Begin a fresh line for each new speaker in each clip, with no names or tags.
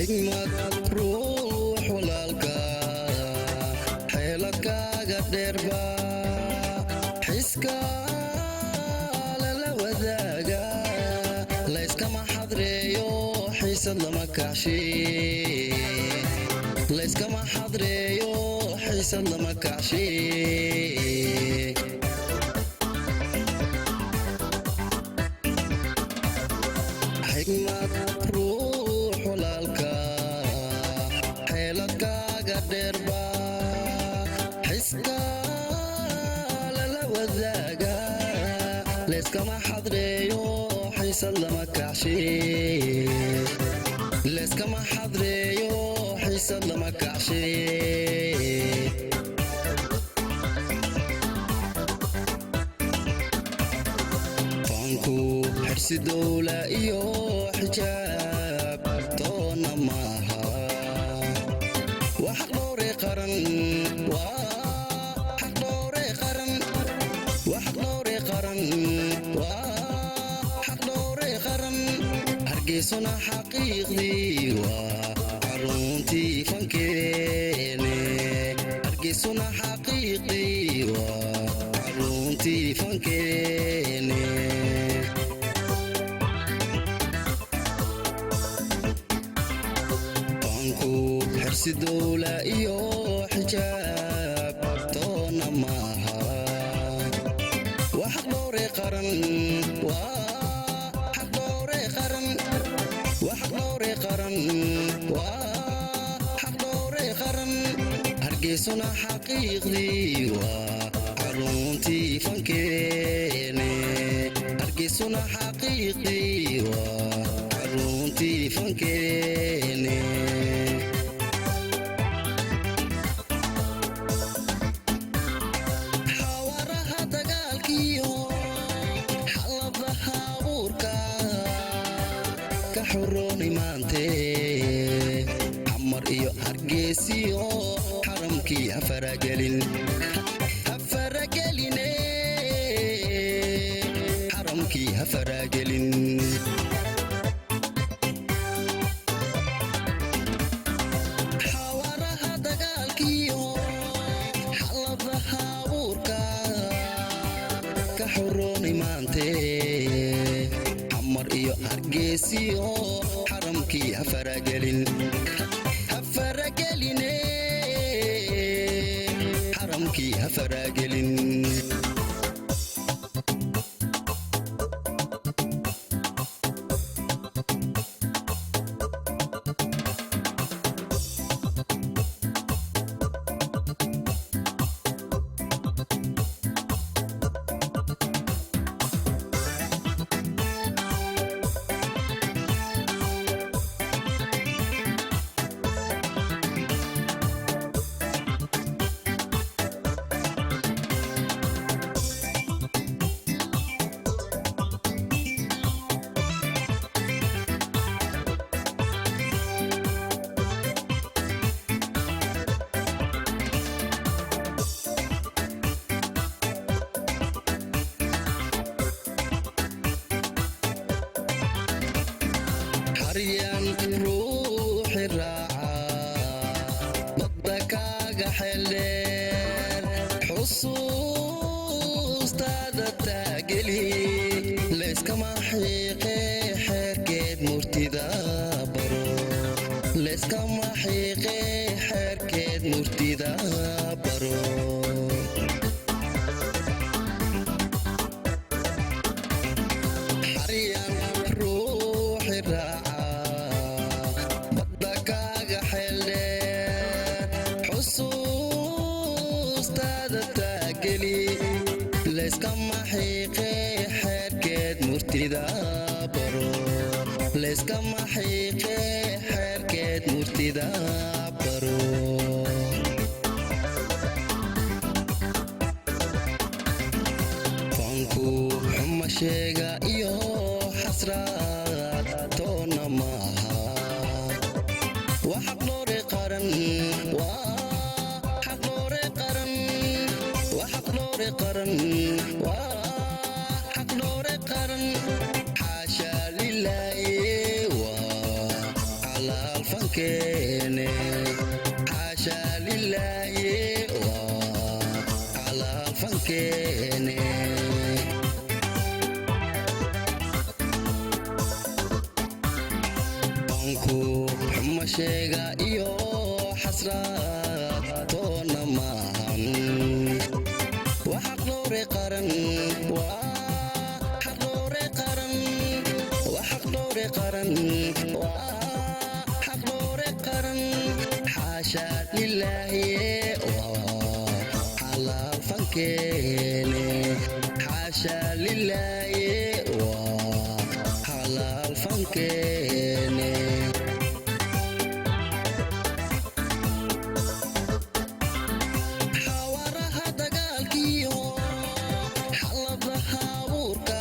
xigmad ruux walaalka xeeladkaaga dheerba xiska lala wadaaga layskama xadreeyo xiisad lama kacshe layskama xadreeyo xiisad lama kacshe xigmad ruux walaalka xeeladkaaga dheerba xiska lala wadaaga layskama xadreeyo xiisad lama kacshe layskama xadreeyo xiisad lama kacshe fanku xirsi dowla iyo xijaab toona maaha waa xaq dhowre qaran waa xaq dhowre qaran waa xaq dhowre qaran waa xaq dhowre qaran hargeysona xaqiiqdii waa xaruntii fankeene hargeysona xaqiiqdii waa xaruntii fankeene fanku xirsi dowla iyo xijaab toona maaha waa xaq dhowre qaran waa xaq dhowre qaran waa xaq dhowre qaran waa xaq dhowre qaran hargeysona xaqiiqdii waa xaruntii fankeene hargeysona xaqiiqdii waa xaruntii fankeene xawaraha dagaalkiyo xaladaha abuurka ka xoroonay maantee xamar iyo hargeysiyo xaramkii hafaragelin hafarageline xaramkii hafaragelin xawaraha dagaalkiyo xaladaha abuurka ka xoroonay maantee xamar iyo hargeysiyo xaramkii hafaragelin hafarageline xaramkii hafaragelin xaryan ruuxi raaca badda kaaga xeeldheer xusuustaada taageli layskama xiiqe xeerkeed murtida baro layskama xiiqe xeerkeed murtida baro xaryan ruuxi raaca badda kaaga xeeldheer xusuustaada taageli layskama xiiqe xeerkeed murtida baro layskama xiiqe xeerkeed murtida baro fanku xuma sheega iyo xasraad toona maaha waa xaq dhowre qaran waa xaq dhowre qaran waa xaq dhowre qaran waa xaq dhowre qaran xaasha lilaahi waa calaal fanke sheega iyo xasraad toona maahan waa xaq dhowre qaran waa xaq dhowre qaran waa xaq dhowre qaran waa xaq dhowre qaran xaasha lilaahi waa xalaal fankeene xaasha lilaahi waa xalaal fankeene xawaraha dagaalkiyo xaladaha abuurka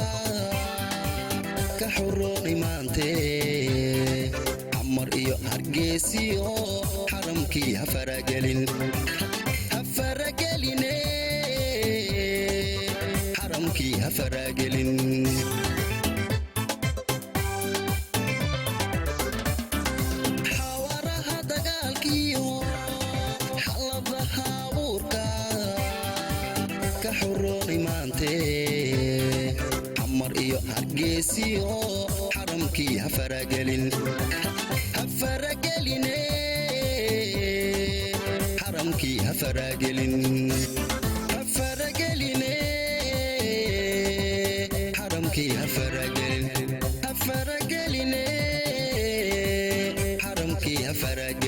ka xurooni maantee xamar iyo hargeysiyo xaramkii ha faragelin xaramkii ha faragelin xawaraha dagaalkiyo xaladaha abuurka ka xurooni maantee xamar iyo hargeysiyo xaramkii ha faragelin xaramkii ha faragelin xaramkii ha faragelin xaramkii ha faragelin